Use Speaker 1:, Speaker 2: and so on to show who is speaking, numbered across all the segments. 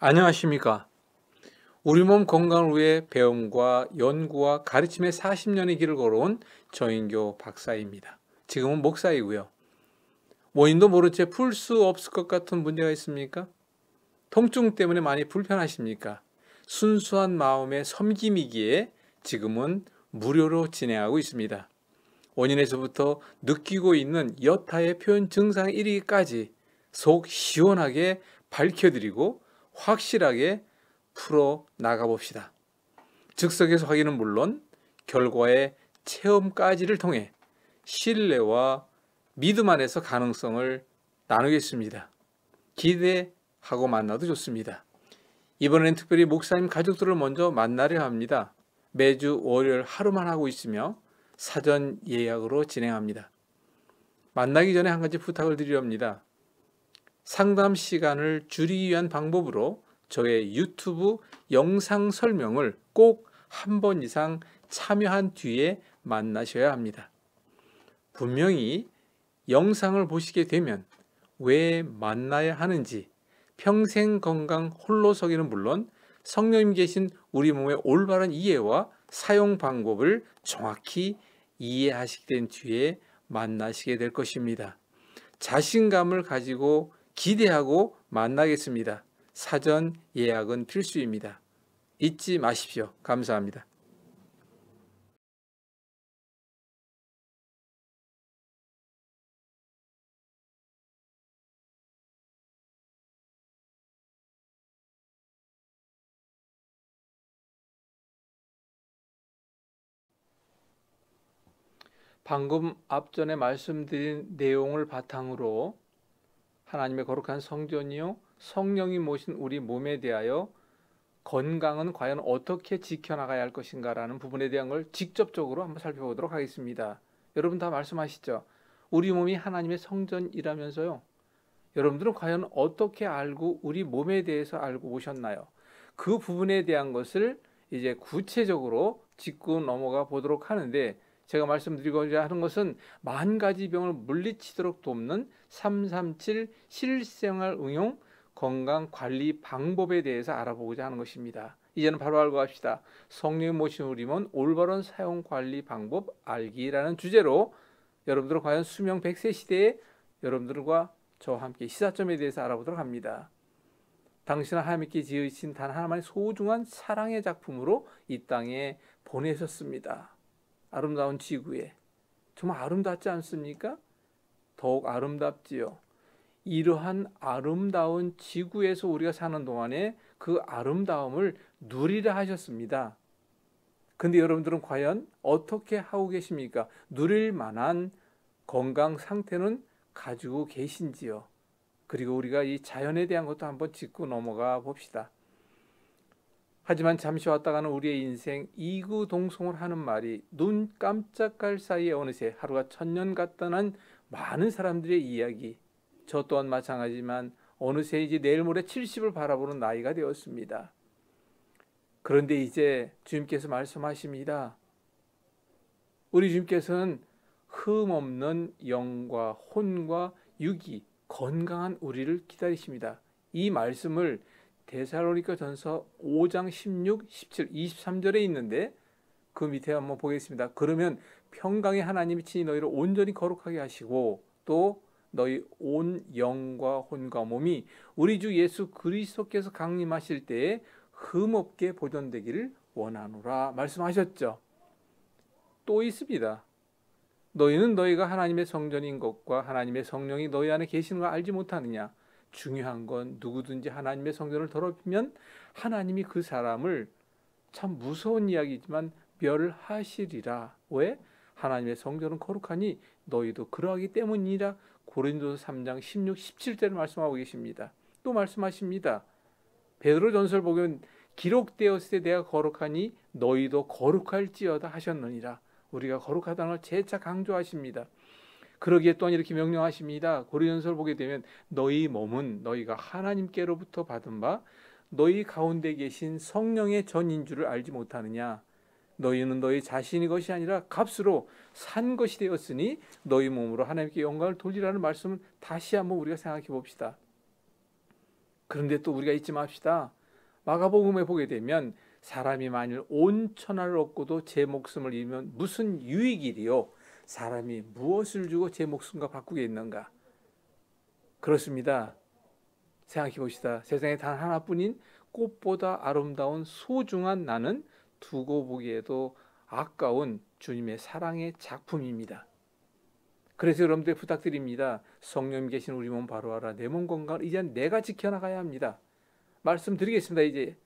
Speaker 1: 안녕하십니까. 우리 몸 건강을 위해 배움과 연구와 가르침의 40년의 길을 걸어온 정인교 박사입니다. 지금은 목사이고요. 원인도 모른 채 풀 수 없을 것 같은 문제가 있습니까? 통증 때문에 많이 불편하십니까? 순수한 마음의 섬김이기에 지금은 무료로 진행하고 있습니다. 원인에서부터 느끼고 있는 여타의 표현 증상에 이르기까지 속 시원하게 밝혀드리고 확실하게 풀어 나가봅시다. 즉석에서 확인은 물론 결과의 체험까지를 통해 신뢰와 믿음 안에서 가능성을 나누겠습니다. 기대하고 만나도 좋습니다. 이번엔 특별히 목사님 가족들을 먼저 만나려 합니다. 매주 월요일 하루만 하고 있으며 사전 예약으로 진행합니다. 만나기 전에 한 가지 부탁을 드리려 합니다. 상담 시간을 줄이기 위한 방법으로 저의 유튜브 영상 설명을 꼭 한 번 이상 참여한 뒤에 만나셔야 합니다. 분명히 영상을 보시게 되면 왜 만나야 하는지, 평생 건강 홀로서기는 물론 성령님 계신 우리 몸의 올바른 이해와 사용 방법을 정확히 이해하시게 된 뒤에 만나시게 될 것입니다. 자신감을 가지고 기대하고 만나겠습니다. 사전 예약은 필수입니다. 잊지 마십시오. 감사합니다. 방금 앞전에 말씀드린 내용을 바탕으로 하나님의 거룩한 성전이요 성령이 모신 우리 몸에 대하여 건강은 과연 어떻게 지켜나가야 할 것인가라는 부분에 대한 걸 직접적으로 한번 살펴보도록 하겠습니다. 여러분 다 말씀하시죠? 우리 몸이 하나님의 성전이라면서요. 여러분들은 과연 어떻게 알고 우리 몸에 대해서 알고 오셨나요? 그 부분에 대한 것을 이제 구체적으로 짚고 넘어가 보도록 하는데, 제가 말씀드리고자 하는 것은 만 가지 병을 물리치도록 돕는 337 실생활 응용 건강 관리 방법에 대해서 알아보고자 하는 것입니다. 이제는 바로 알고 갑시다. 성령이 모신 우리 몸 올바른 사용 관리 방법 알기라는 주제로 여러분들은 과연 수명 100세 시대에 여러분들과 저와 함께 시사점에 대해서 알아보도록 합니다. 당신은 하나님께 지으신 단 하나만의 소중한 사랑의 작품으로 이 땅에 보내셨습니다. 아름다운 지구에. 정말 아름답지 않습니까? 더욱 아름답지요. 이러한 아름다운 지구에서 우리가 사는 동안에 그 아름다움을 누리라 하셨습니다. 근데 여러분들은 과연 어떻게 하고 계십니까? 누릴 만한 건강 상태는 가지고 계신지요? 그리고 우리가 이 자연에 대한 것도 한번 짚고 넘어가 봅시다. 하지만 잠시 왔다 가는 우리의 인생 이구동성을 하는 말이 눈 깜짝할 사이에 어느새 하루가 천년 같다는 많은 사람들의 이야기. 저 또한 마찬가지지만 어느새 이제 내일 모레 70을 바라보는 나이가 되었습니다. 그런데 이제 주님께서 말씀하십니다. 우리 주님께서는 흠없는 영과 혼과 육이 건강한 우리를 기다리십니다. 이 말씀을 데살로니가전서 5장 16, 17, 23절에 있는데 그 밑에 한번 보겠습니다. 그러면 평강의 하나님이 친히 너희를 온전히 거룩하게 하시고 또 너희 온 영과 혼과 몸이 우리 주 예수 그리스도께서 강림하실 때에 흠없게 보존되기를 원하노라 말씀하셨죠. 또 있습니다. 너희는 너희가 하나님의 성전인 것과 하나님의 성령이 너희 안에 계시는 걸 알지 못하느냐. 중요한 건 누구든지 하나님의 성전을 더럽히면 하나님이 그 사람을, 참 무서운 이야기지만, 멸하시리라. 왜? 하나님의 성전은 거룩하니 너희도 그러하기 때문이라. 고린도서 3장 16, 17절을 말씀하고 계십니다. 또 말씀하십니다. 베드로전서를 보면 기록되었을 때 내가 거룩하니 너희도 거룩할지어다 하셨느니라. 우리가 거룩하다는 걸 재차 강조하십니다. 그러기에 또한 이렇게 명령하십니다. 고린도전서를 보게 되면 너희 몸은 너희가 하나님께로부터 받은 바 너희 가운데 계신 성령의 전인 줄을 알지 못하느냐. 너희는 너희 자신의 것이 아니라 값으로 산 것이 되었으니 너희 몸으로 하나님께 영광을 돌리라는 말씀을 다시 한번 우리가 생각해 봅시다. 그런데 또 우리가 잊지 맙시다. 마가복음에 보게 되면 사람이 만일 온 천하를 얻고도 제 목숨을 잃으면 무슨 유익이리요? 사람이 무엇을 주고 제 목숨과 바꾸겠는가? 그렇습니다. 생각해 봅시다. 세상에 단 하나뿐인 꽃보다 아름다운 소중한 나는 두고 보기에도 아까운 주님의 사랑의 작품입니다. 그래서 여러분들 부탁드립니다. 성령님 계신 우리 몸 바로 알아. 내 몸 건강을 이제 내가 지켜나가야 합니다. 말씀드리겠습니다. 이제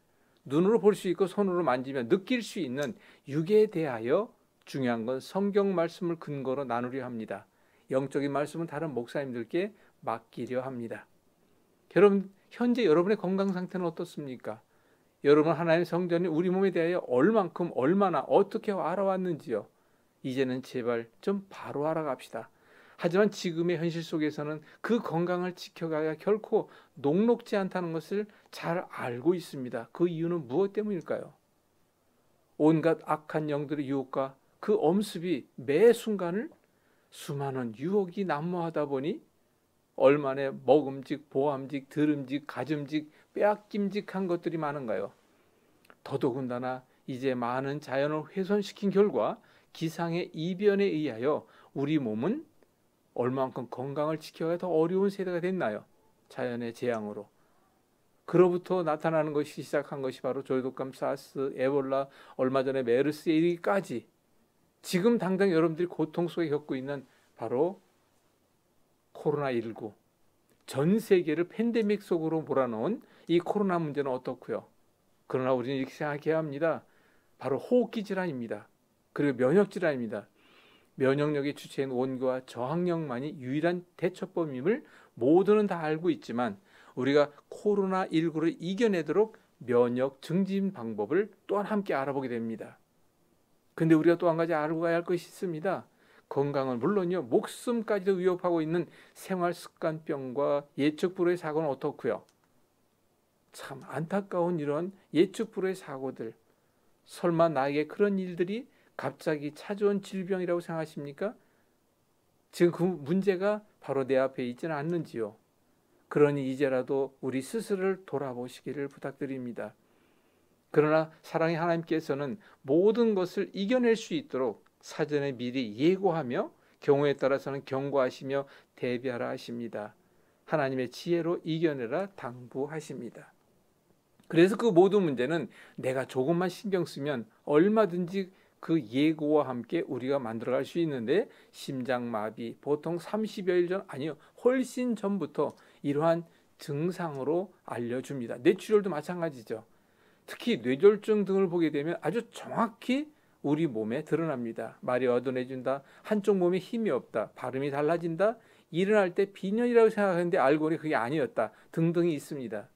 Speaker 1: 눈으로 볼 수 있고 손으로 만지면 느낄 수 있는 육에 대하여 중요한 건 성경 말씀을 근거로 나누려 합니다. 영적인 말씀은 다른 목사님들께 맡기려 합니다. 여러분, 현재 여러분의 건강 상태는 어떻습니까? 여러분 하나님의 성전이 우리 몸에 대하여 얼만큼 얼마나 어떻게 알아왔는지요. 이제는 제발 좀 바로 알아갑시다. 하지만 지금의 현실 속에서는 그 건강을 지켜가야 결코 녹록지 않다는 것을 잘 알고 있습니다. 그 이유는 무엇 때문일까요? 온갖 악한 영들의 유혹과 그 엄습이 매 순간을 수많은 유혹이 난무하다 보니 얼마나 먹음직, 보암직, 들음직, 가즘직, 빼앗김직한 것들이 많은가요? 더더군다나 이제 많은 자연을 훼손시킨 결과 기상의 이변에 의하여 우리 몸은 얼마만큼 건강을 지켜야 더 어려운 세대가 됐나요? 자연의 재앙으로. 그로부터 나타나는 것이 시작한 것이 바로 조류독감, 사스, 에볼라, 얼마 전에 메르스에 이르기까지 지금 당장 여러분들이 고통 속에 겪고 있는 바로 코로나19, 전 세계를 팬데믹 속으로 몰아넣은 이 코로나 문제는 어떻고요? 그러나 우리는 이렇게 생각해야 합니다. 바로 호흡기 질환입니다. 그리고 면역 질환입니다. 면역력의 주체인 원교와 저항력만이 유일한 대처법임을 모두는 다 알고 있지만 우리가 코로나19를 이겨내도록 면역 증진 방법을 또한 함께 알아보게 됩니다. 근데 우리가 또 한 가지 알고 가야 할 것이 있습니다. 건강은 물론요, 목숨까지도 위협하고 있는 생활습관병과 예측 불허의 사고는 어떻고요? 참 안타까운 이런 예측 불허의 사고들. 설마 나에게 그런 일들이 갑자기 찾아온 질병이라고 생각하십니까? 지금 그 문제가 바로 내 앞에 있지는 않는지요. 그러니 이제라도 우리 스스로를 돌아보시기를 부탁드립니다. 그러나 사랑의 하나님께서는 모든 것을 이겨낼 수 있도록 사전에 미리 예고하며 경우에 따라서는 경고하시며 대비하라 하십니다. 하나님의 지혜로 이겨내라 당부하십니다. 그래서 그 모든 문제는 내가 조금만 신경 쓰면 얼마든지 그 예고와 함께 우리가 만들어갈 수 있는데 심장마비 보통 30여일 전 아니요 훨씬 전부터 이러한 증상으로 알려줍니다. 뇌출혈도 마찬가지죠. 특히 뇌졸중 등을 보게 되면 아주 정확히 우리 몸에 드러납니다. 말이 어둔해진다, 한쪽 몸에 힘이 없다, 발음이 달라진다, 일어날 때 빈혈이라고 생각하는데 알고 보니 그게 아니었다 등등이 있습니다.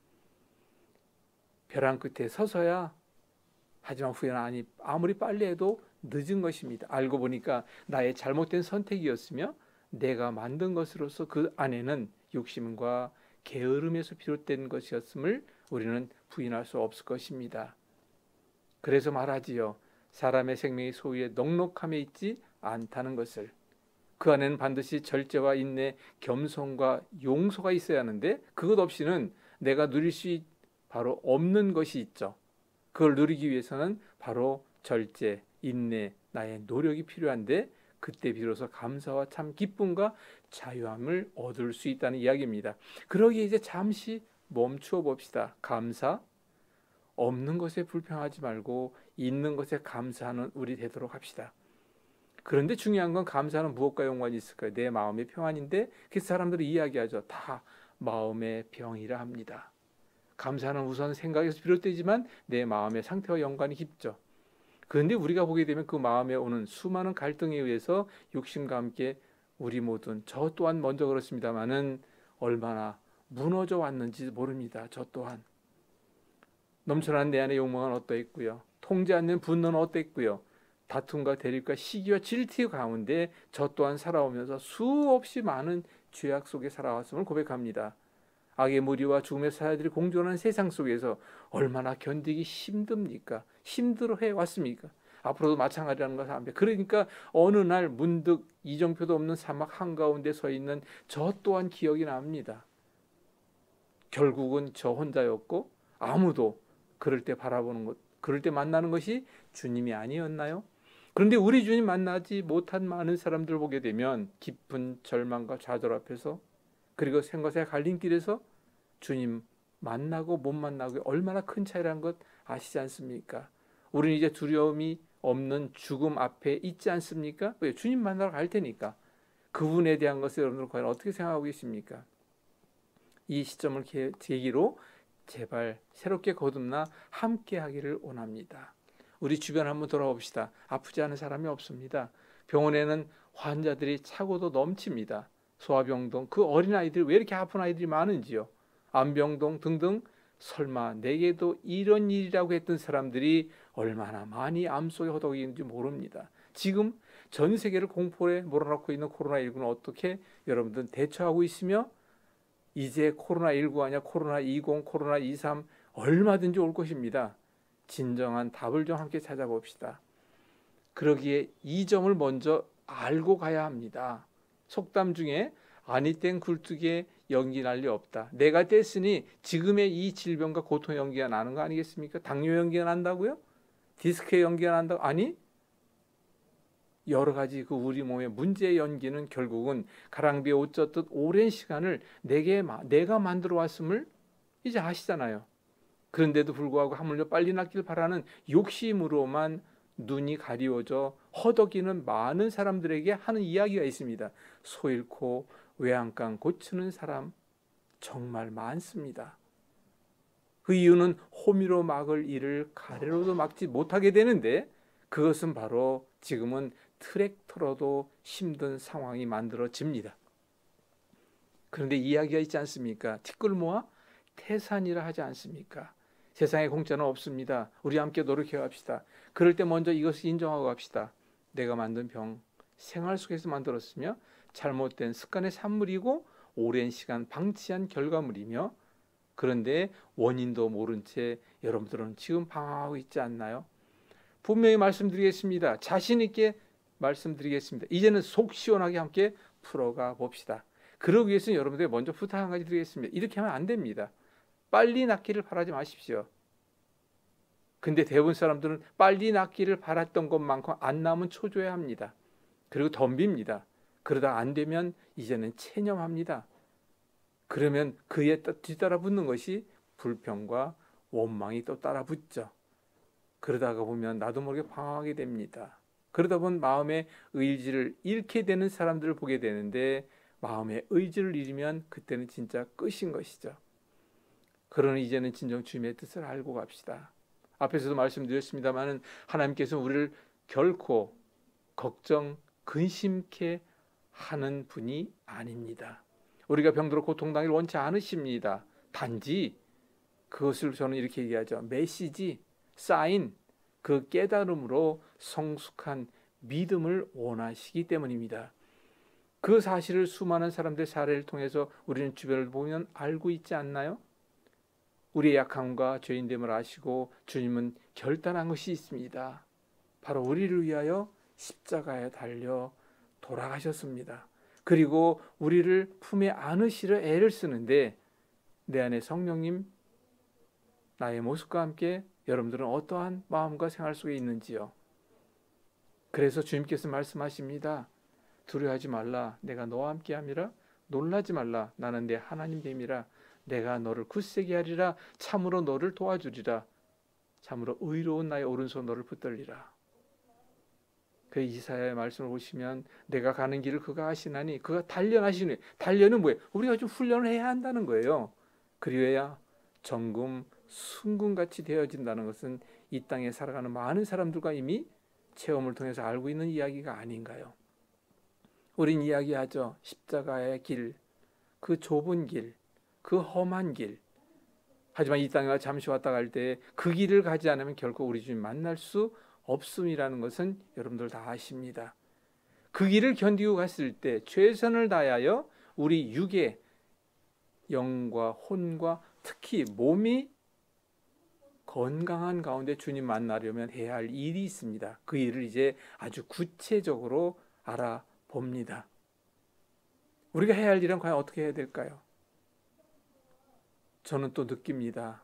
Speaker 1: 벼랑 끝에 서서야 하지만 후회는 아무리 빨리 해도 늦은 것입니다. 알고 보니까 나의 잘못된 선택이었으며 내가 만든 것으로서 그 안에는 욕심과 게으름에서 비롯된 것이었음을 우리는 부인할 수 없을 것입니다. 그래서 말하지요. 사람의 생명이 소유의 넉넉함에 있지 않다는 것을. 그 안에는 반드시 절제와 인내, 겸손과 용서가 있어야 하는데 그것 없이는 내가 누릴 수 바로 없는 것이 있죠. 그걸 누리기 위해서는 바로 절제, 인내, 나의 노력이 필요한데 그때 비로소 감사와 참 기쁨과 자유함을 얻을 수 있다는 이야기입니다. 그러기에 이제 잠시 멈추어 봅시다. 감사, 없는 것에 불평하지 말고 있는 것에 감사하는 우리 되도록 합시다. 그런데 중요한 건 감사는 무엇과 연관이 있을까요? 내 마음의 평안인데 그래서 사람들이 이야기하죠. 다 마음의 병이라 합니다. 감사는 우선 생각에서 비롯되지만 내 마음의 상태와 연관이 깊죠. 그런데 우리가 보게 되면 그 마음에 오는 수많은 갈등에 의해서 욕심과 함께 우리 모두는 저 또한 먼저 그렇습니다마는 얼마나 무너져 왔는지 모릅니다. 저 또한. 넘쳐나는 내 안의 욕망은 어떠했고요. 통제 않는 분노는 어땠고요. 다툼과 대립과 시기와 질투 가운데 저 또한 살아오면서 수없이 많은 죄악 속에 살아왔음을 고백합니다. 악의 무리와 죽음의 사자들이 공존하는 세상 속에서 얼마나 견디기 힘듭니까? 힘들어해 왔습니까? 앞으로도 마찬가지라는 것을 압니다. 그러니까 어느 날 문득 이정표도 없는 사막 한가운데 서 있는 저 또한 기억이 납니다. 결국은 저 혼자였고 아무도 그럴 때 바라보는 것, 그럴 때 만나는 것이 주님이 아니었나요? 그런데 우리 주님 만나지 못한 많은 사람들 보게 되면 깊은 절망과 좌절 앞에서, 그리고 생각의 갈림길에서 주님 만나고 못 만나고 얼마나 큰 차이라는 것 아시지 않습니까? 우리는 이제 두려움이 없는 죽음 앞에 있지 않습니까? 왜? 주님 만나러 갈 테니까. 그분에 대한 것을 여러분들 과연 어떻게 생각하고 계십니까? 이 시점을 계기로 제발 새롭게 거듭나 함께 하기를 원합니다. 우리 주변 한번 돌아봅시다. 아프지 않은 사람이 없습니다. 병원에는 환자들이 차고도 넘칩니다. 소아병동, 그 어린아이들 왜 이렇게 아픈 아이들이 많은지요. 안병동 등등. 설마 내게도 이런 일이라고 했던 사람들이 얼마나 많이 암 속에 허덕이는지 모릅니다. 지금 전 세계를 공포에 몰아넣고 있는 코로나19는 어떻게 여러분들 대처하고 있으며, 이제 코로나19 아니야 코로나20, 코로나23 얼마든지 올 것입니다. 진정한 답을 좀 함께 찾아봅시다. 그러기에 이 점을 먼저 알고 가야 합니다. 속담 중에 아니 땐 굴뚝에 연기 날 리 없다. 내가 뗐으니 지금의 이 질병과 고통 연기가 나는 거 아니겠습니까? 당뇨 연기가 난다고요? 디스크의 연기가 난다고? 아니, 여러 가지 그 우리 몸의 문제의 연기는 결국은 가랑비에 옷 젖듯 오랜 시간을 내가 만들어 왔음을 이제 아시잖아요. 그런데도 불구하고 하물며 빨리 낫길 바라는 욕심으로만 눈이 가리워져 허덕이는 많은 사람들에게 하는 이야기가 있습니다. 소 잃고 외양간 고치는 사람 정말 많습니다. 그 이유는 호미로 막을 일을 가래로도 막지 못하게 되는데, 그것은 바로 지금은 트랙터로도 힘든 상황이 만들어집니다. 그런데 이야기가 있지 않습니까? 티끌 모아 태산이라 하지 않습니까? 세상에 공짜는 없습니다. 우리 함께 노력해 갑시다. 그럴 때 먼저 이것을 인정하고 갑시다. 내가 만든 병, 생활 속에서 만들었으며 잘못된 습관의 산물이고 오랜 시간 방치한 결과물이며, 그런데 원인도 모른 채 여러분들은 지금 방황하고 있지 않나요? 분명히 말씀드리겠습니다. 자신 있게 말씀드리겠습니다. 이제는 속 시원하게 함께 풀어가 봅시다. 그러기 위해서는 여러분들에게 먼저 부탁 한 가지 드리겠습니다. 이렇게 하면 안 됩니다. 빨리 낫기를 바라지 마십시오. 근데 대부분 사람들은 빨리 낫기를 바랐던 것만큼 안 나면 초조해합니다. 그리고 덤빕니다. 그러다 안 되면 이제는 체념합니다. 그러면 그에 뒤따라 붙는 것이 불평과 원망이 또 따라 붙죠. 그러다가 보면 나도 모르게 방황하게 됩니다. 그러다 보면 마음의 의지를 잃게 되는 사람들을 보게 되는데, 마음의 의지를 잃으면 그때는 진짜 끝인 것이죠. 그러니 이제는 진정 주님의 뜻을 알고 갑시다. 앞에서도 말씀드렸습니다만 하나님께서 우리를 결코 걱정, 근심케 하는 분이 아닙니다. 우리가 병들어 고통당하기를 원치 않으십니다. 단지 그것을 저는 이렇게 얘기하죠. 메시지, 사인, 그 깨달음으로 성숙한 믿음을 원하시기 때문입니다. 그 사실을 수많은 사람들의 사례를 통해서 우리는 주변을 보면 알고 있지 않나요? 우리의 약함과 죄인됨을 아시고 주님은 결단한 것이 있습니다. 바로 우리를 위하여 십자가에 달려 돌아가셨습니다. 그리고 우리를 품에 안으시려 애를 쓰는데, 내 안에 성령님, 나의 모습과 함께 여러분들은 어떠한 마음과 생활 속에 있는지요? 그래서 주님께서 말씀하십니다. 두려워하지 말라. 내가 너와 함께 함이라. 놀라지 말라. 나는 내 하나님 됨이라. 내가 너를 굳세게 하리라. 참으로 너를 도와주리라. 참으로 의로운 나의 오른손 너를 붙들리라. 그 이사야의 말씀을 보시면 내가 가는 길을 그가 아시나니 그가 단련하시니, 단련은 뭐예요? 우리가 좀 훈련을 해야 한다는 거예요. 그리해야 정금 순금같이 되어진다는 것은 이 땅에 살아가는 많은 사람들과 이미 체험을 통해서 알고 있는 이야기가 아닌가요? 우린 이야기하죠. 십자가의 길, 그 좁은 길, 그 험한 길. 하지만 이 땅에 잠시 왔다 갈 때 그 길을 가지 않으면 결코 우리 주님 만날 수 없음이라는 것은 여러분들 다 아십니다. 그 길을 견디고 갔을 때 최선을 다하여 우리 육의 영과 혼과 특히 몸이 건강한 가운데 주님 만나려면 해야 할 일이 있습니다. 그 일을 이제 아주 구체적으로 알아봅니다. 우리가 해야 할 일은 과연 어떻게 해야 될까요? 저는 또 느낍니다.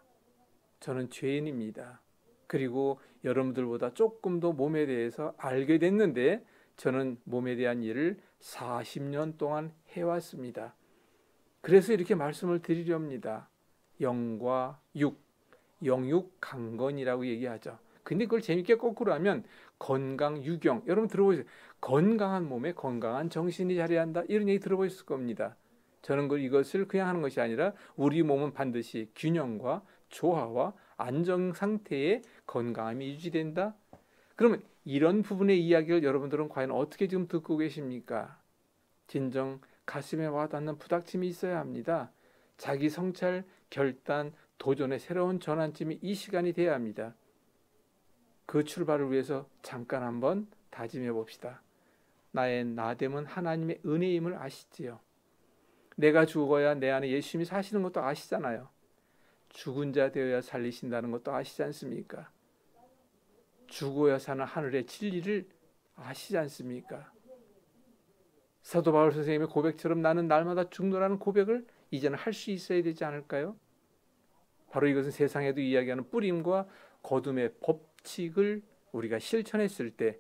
Speaker 1: 저는 죄인입니다. 그리고 여러분들보다 조금 더 몸에 대해서 알게 됐는데 저는 몸에 대한 일을 40년 동안 해왔습니다. 그래서 이렇게 말씀을 드리렵니다. 영과 육, 영육 강건이라고 얘기하죠. 근데 그걸 재밌게 거꾸로 하면 건강 유경. 여러분 들어보세요. 건강한 몸에 건강한 정신이 자리한다. 이런 얘기 들어보셨을 겁니다. 저는 이것을 그냥 하는 것이 아니라 우리 몸은 반드시 균형과 조화와 안정 상태의 건강함이 유지된다. 그러면 이런 부분의 이야기를 여러분들은 과연 어떻게 지금 듣고 계십니까? 진정 가슴에 와닿는 부닥침이 있어야 합니다. 자기 성찰, 결단, 도전의 새로운 전환점이 이 시간이 돼야 합니다. 그 출발을 위해서 잠깐 한번 다짐해 봅시다. 나의 나됨은 하나님의 은혜임을 아시지요? 내가 죽어야 내 안에 예수님이 사시는 것도 아시잖아요. 죽은 자 되어야 살리신다는 것도 아시지 않습니까? 죽어야 사는 하늘의 진리를 아시지 않습니까? 사도 바울 선생님의 고백처럼 나는 날마다 죽노라는 고백을 이제는 할 수 있어야 되지 않을까요? 바로 이것은 세상에도 이야기하는 뿌림과 거둠의 법칙을 우리가 실천했을 때,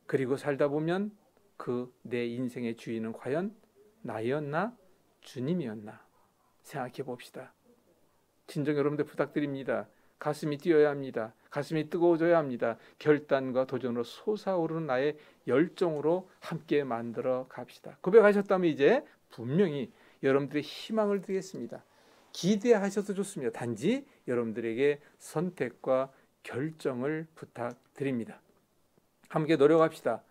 Speaker 1: 그리고 살다 보면 그 내 인생의 주인은 과연 나였나 주님이었나 생각해 봅시다. 진정 여러분들 부탁드립니다. 가슴이 뛰어야 합니다. 가슴이 뜨거워져야 합니다. 결단과 도전으로 솟아오르는 나의 열정으로 함께 만들어 갑시다. 고백하셨다면 이제 분명히 여러분들의 희망을 드리겠습니다. 기대하셔도 좋습니다. 단지 여러분들에게 선택과 결정을 부탁드립니다. 함께 노력합시다.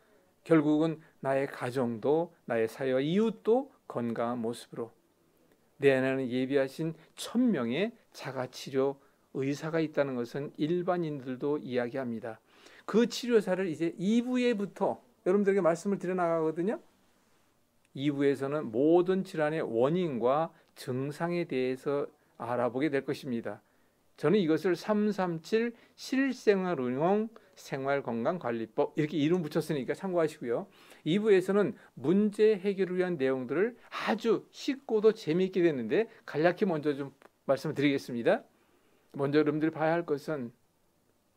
Speaker 1: 결국은 나의 가정도 나의 사회와 이웃도 건강한 모습으로, 내 안에는 예비하신 1000명의 자가치료 의사가 있다는 것은 일반인들도 이야기합니다. 그 치료사를 이제 2부에부터 여러분들에게 말씀을 드려나가거든요. 2부에서는 모든 질환의 원인과 증상에 대해서 알아보게 될 것입니다. 저는 이것을 337 실생활운용 생활건강관리법 이렇게 이름 붙였으니까 참고하시고요. 2부에서는 문제 해결을 위한 내용들을 아주 쉽고도 재미있게 됐는데 간략히 먼저 좀 말씀을 드리겠습니다. 먼저 여러분들이 봐야 할 것은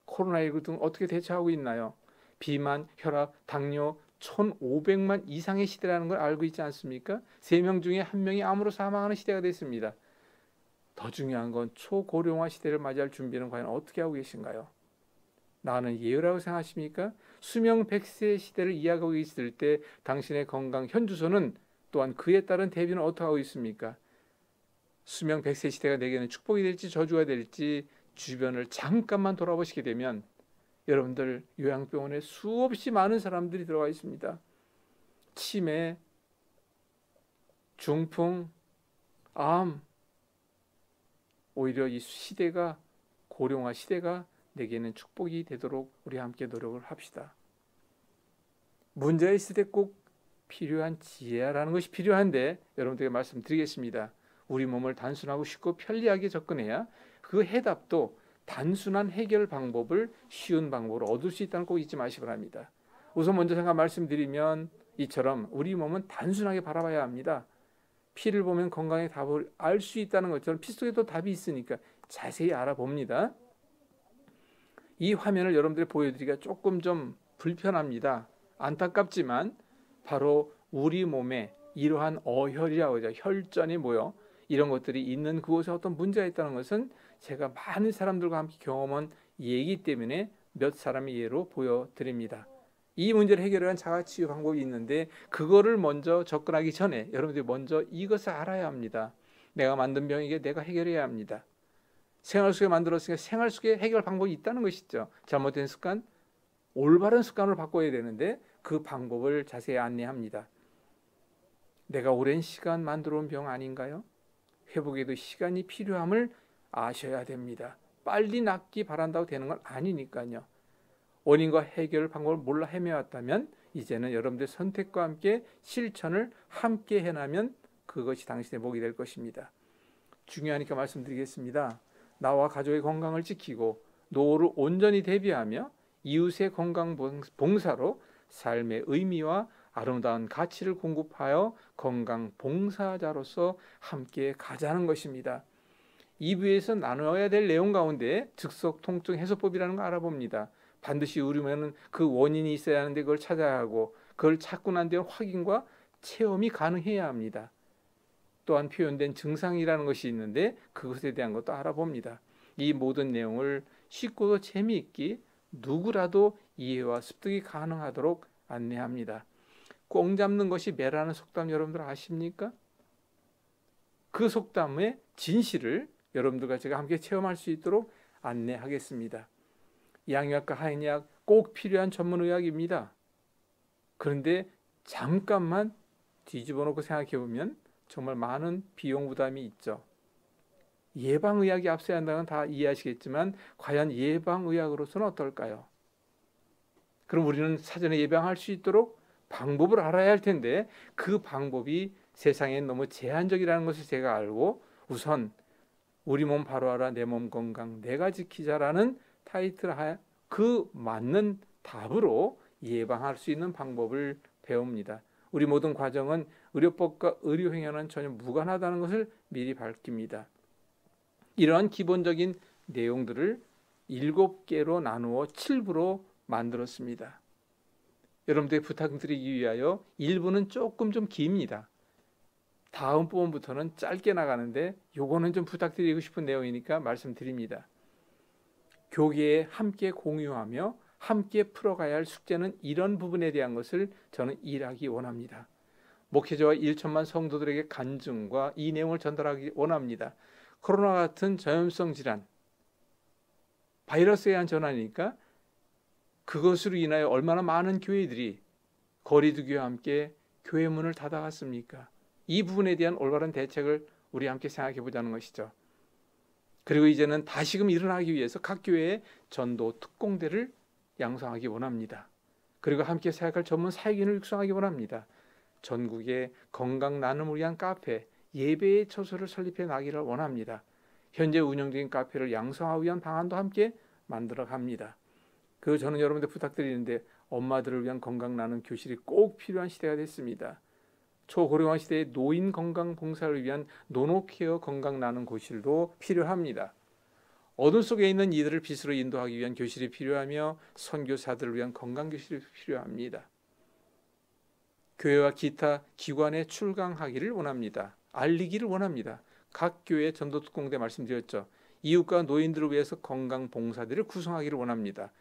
Speaker 1: 코로나19 등 어떻게 대처하고 있나요? 비만, 혈압, 당뇨 1500만 이상의 시대라는 걸 알고 있지 않습니까? 3명 중에 1명이 암으로 사망하는 시대가 됐습니다. 더 중요한 건 초고령화 시대를 맞이할 준비는 과연 어떻게 하고 계신가요? 나는 예외라고 생각하십니까? 수명 100세 시대를 이야기하고 있을 때 당신의 건강 현주소는 또한 그에 따른 대비는 어떻게 하고 있습니까? 수명 100세 시대가 내게는 축복이 될지 저주가 될지 주변을 잠깐만 돌아보시게 되면 여러분들 요양병원에 수없이 많은 사람들이 들어가 있습니다. 치매, 중풍, 암, 오히려 이 시대가 고령화 시대가 내게는 축복이 되도록 우리 함께 노력을 합시다. 문제가 있을 때 꼭 필요한 지혜라는 것이 필요한데 여러분들에게 말씀드리겠습니다. 우리 몸을 단순하고 쉽고 편리하게 접근해야 그 해답도 단순한 해결 방법을 쉬운 방법으로 얻을 수 있다는 거 꼭 잊지 마시기 바랍니다. 우선 먼저 제가 말씀드리면 이처럼 우리 몸은 단순하게 바라봐야 합니다. 피를 보면 건강의 답을 알 수 있다는 것처럼 피 속에도 답이 있으니까 자세히 알아봅니다. 이 화면을 여러분들이 보여드리기가 조금 좀 불편합니다. 안타깝지만 바로 우리 몸에 이러한 어혈이라고 하죠. 혈전이 모여 이런 것들이 있는 그곳에 어떤 문제가 있다는 것은 제가 많은 사람들과 함께 경험한 예이기 때문에 몇 사람의 예로 보여드립니다. 이 문제를 해결하는 자가치유 방법이 있는데 그거를 먼저 접근하기 전에 여러분들이 먼저 이것을 알아야 합니다. 내가 만든 병이게 내가 해결해야 합니다. 생활 속에 만들었으니까 생활 속에 해결 방법이 있다는 것이죠. 잘못된 습관, 올바른 습관을 바꿔야 되는데 그 방법을 자세히 안내합니다. 내가 오랜 시간 만들어 온 병 아닌가요? 회복에도 시간이 필요함을 아셔야 됩니다. 빨리 낫기 바란다고 되는 건 아니니까요. 원인과 해결 방법을 몰라 헤매왔다면 이제는 여러분들의 선택과 함께 실천을 함께 해나면 그것이 당신의 복이 될 것입니다. 중요하니까 말씀드리겠습니다. 나와 가족의 건강을 지키고 노후를 온전히 대비하며 이웃의 건강 봉사로 삶의 의미와 아름다운 가치를 공급하여 건강 봉사자로서 함께 가자는 것입니다. 2부에서 나눠야 될 내용 가운데 즉석 통증 해소법이라는 거 알아봅니다. 반드시 의료면은 그 원인이 있어야 하는데 그걸 찾아야 하고 그걸 찾고 난 뒤에 확인과 체험이 가능해야 합니다. 또한 표현된 증상이라는 것이 있는데 그것에 대한 것도 알아봅니다. 이 모든 내용을 쉽고 재미있게 누구라도 이해와 습득이 가능하도록 안내합니다. 꽁 잡는 것이 매라는 속담 여러분들 아십니까? 그 속담의 진실을 여러분들과 제가 함께 체험할 수 있도록 안내하겠습니다. 양의학과 한의학 꼭 필요한 전문의학입니다. 그런데 잠깐만 뒤집어 놓고 생각해 보면 정말 많은 비용 부담이 있죠. 예방의학이 앞서야 한다는 건 다 이해하시겠지만 과연 예방의학으로서는 어떨까요? 그럼 우리는 사전에 예방할 수 있도록 방법을 알아야 할 텐데 그 방법이 세상엔 너무 제한적이라는 것을 제가 알고 우선 우리 몸 바로 알아 내 몸 건강 내가 지키자라는 타이틀 하에 그 맞는 답으로 예방할 수 있는 방법을 배웁니다. 우리 모든 과정은 의료법과 의료행위와는 전혀 무관하다는 것을 미리 밝힙니다. 이러한 기본적인 내용들을 7개로 나누어 7부로 만들었습니다. 여러분들의 부탁드리기 위하여 1부는 조금 좀 깁니다. 다음 부분부터는 짧게 나가는데 요거는 좀 부탁드리고 싶은 내용이니까 말씀드립니다. 교계에 함께 공유하며 함께 풀어가야 할 숙제는 이런 부분에 대한 것을 저는 일하기 원합니다. 목회자와 1천만 성도들에게 간증과 이 내용을 전달하기 원합니다. 코로나 같은 전염성 질환, 바이러스에 의한 전환이니까 그것으로 인하여 얼마나 많은 교회들이 거리두기와 함께 교회 문을 닫아갔습니까? 이 부분에 대한 올바른 대책을 우리 함께 생각해 보자는 것이죠. 그리고 이제는 다시금 일어나기 위해서 각 교회에 전도 특공대를 양성하기 원합니다. 그리고 함께 사역할 전문 사역인을 육성하기 원합니다. 전국에 건강 나눔을 위한 카페, 예배의 처소를 설립해 나기를 원합니다. 현재 운영적인 카페를 양성하기 위한 방안도 함께 만들어 갑니다. 저는 여러분들 부탁드리는데 엄마들을 위한 건강 나눔 교실이 꼭 필요한 시대가 됐습니다. 초고령화 시대의 노인 건강 봉사를 위한 노노케어 건강 나눔 교실도 필요합니다. 어둠 속에 있는 이들을 빛으로 인도하기 위한 교실이 필요하며 선교사들을 위한 건강 교실이 필요합니다. 교회와 기타 기관에 출강하기를 원합니다. 알리기를 원합니다. 각 교회 전도 특공대 말씀드렸죠. 이웃과 노인들을 위해서 건강 봉사들을 구성하기를 원합니다.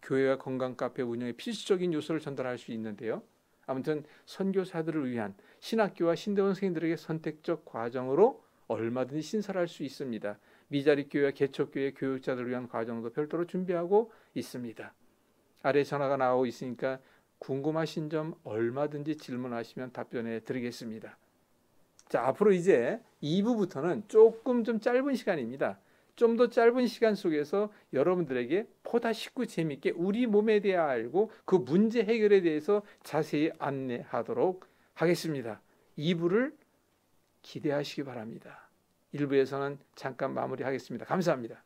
Speaker 1: 교회와 건강 카페 운영의 필수적인 요소를 전달할 수 있는데요. 아무튼 선교사들을 위한 신학교와 신대원 선생님들에게 선택적 과정으로 얼마든지 신설할 수 있습니다. 미자립교회와 개척교회 교육자들을 위한 과정도 별도로 준비하고 있습니다. 아래 전화가 나오고 있으니까 궁금하신 점 얼마든지 질문하시면 답변해 드리겠습니다. 자, 앞으로 이제 2부부터는 조금 좀 짧은 시간입니다. 좀 더 짧은 시간 속에서 여러분들에게 보다 쉽고 재미있게 우리 몸에 대해 알고 그 문제 해결에 대해서 자세히 안내하도록 하겠습니다. 2부를 기대하시기 바랍니다. 1부에서는 잠깐 마무리하겠습니다. 감사합니다.